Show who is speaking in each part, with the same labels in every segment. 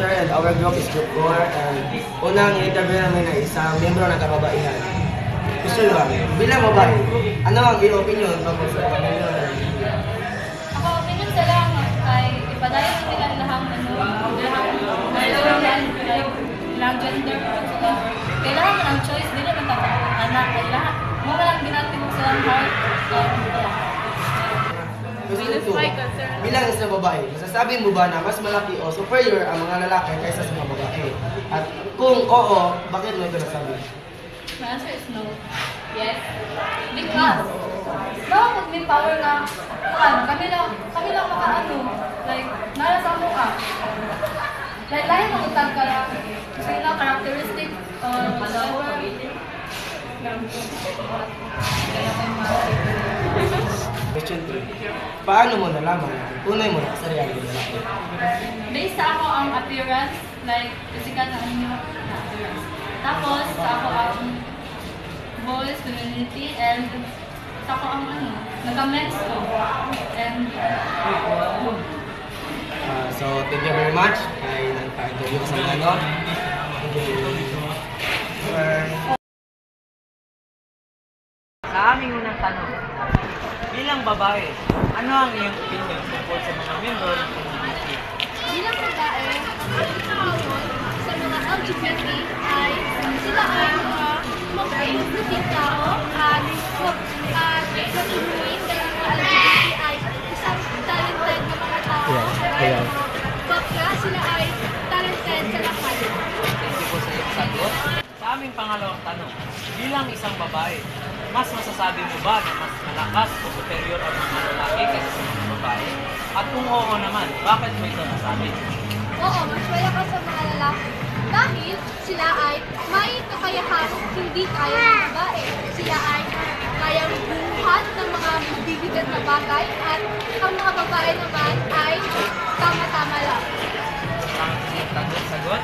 Speaker 1: sir, and our group is Group 4. And unang interview namin na isang miyembro ng kababaihan. Gusto lang, bilang babae, ano ang iyong opinion tungkol sa kababaihan?
Speaker 2: Ako, opinion sa lang ay ipadayon nila lahang ilang gender. Kailangan mo ng choice, hindi naman anak, kailangan mo lang ginati mo silang heart.
Speaker 1: Bilang isang babae, masasabi mo ba na mas malaki o superior ang mga lalaki kaysa sa mga babae? At kung oo, bakit mo ito nasabi?
Speaker 2: My answer is no. Yes. Because, pag may power na, kami lang makaano, like, nara sa mukha. Like, lahat ng utang ka lang. Kasi na characteristic, whatever.
Speaker 1: Question 3. Paano mo nalaman na tunay mo na kasarihan ng lalaki?
Speaker 2: Based sa ako ang appearance, like, physical na inyo na appearance. Tapos, sa ako ang voice, community, and sa ako ang nag-mix ko. And,
Speaker 1: so, thank you very much. Ay nagpa-interview ko sa mga ano.
Speaker 3: Sa aming unang tanong, bilang babae, ano ang iyong opinion tungkol sa mga membro ng community?
Speaker 4: Bilang babae, sa mga LGBT ay sila ay mabuting tao at natuloy dahil ang mga LGBT ay isang talented na mga tao. Bakla sila ay talented sa lahat.
Speaker 3: Thank you po sa iyong sagot. Sa aming pangalawang tanong, bilang isang babae, mas masasabi mo ba na mas malakas o superior ang mga lalaki kaysa sa mga babae? At kung oo naman, bakit mo ito nasabi?
Speaker 4: Oo, mas malakas sa mga lalaki. Dahil sila ay may kakayahang hindi kaya ng babae. Sila ay kayang bumuhat ng mga bibigat na bagay at ang mga babae naman ay tama-tama lang.
Speaker 3: Ang sagot.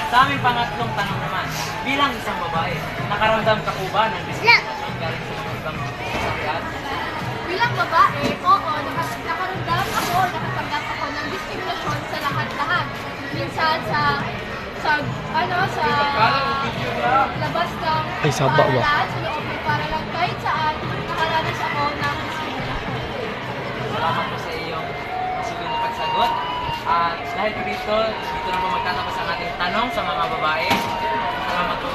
Speaker 3: Sa aming pangatlong tanong naman, bilang isang babae, nakaramdam ka po ba ng diskriminasyon galing sa mga ibang kasanggaan?
Speaker 4: Bilang babae, oo, nakaramdam ako, nakatanggap ako ng diskriminasyon sa lahat-lahat. Minsan sa labas ng paralan, sa loob ng paralan, kahit saan, nakaranas ako ng diskriminasyon.
Speaker 3: Salamat po sa iyong masigil na pagsagot. At dahil po dito na po magtatapos ang ating tanong sa mga babae. Salamat po.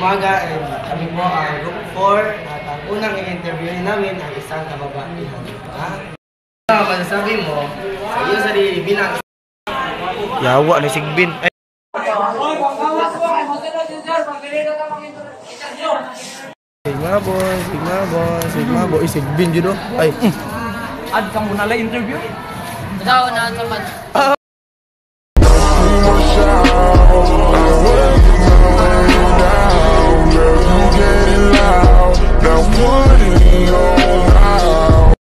Speaker 1: Umaga, and kami po ang Group 4 at ang unang i-interviewin namin ay isang kababaihan. Ano masasabi mo sa iyo sarili bilang
Speaker 5: Yawa ni Sigbin. Sigma boy, Sigbin jud. Ay.
Speaker 3: Ad ka muna la interview?
Speaker 2: ikaw na sa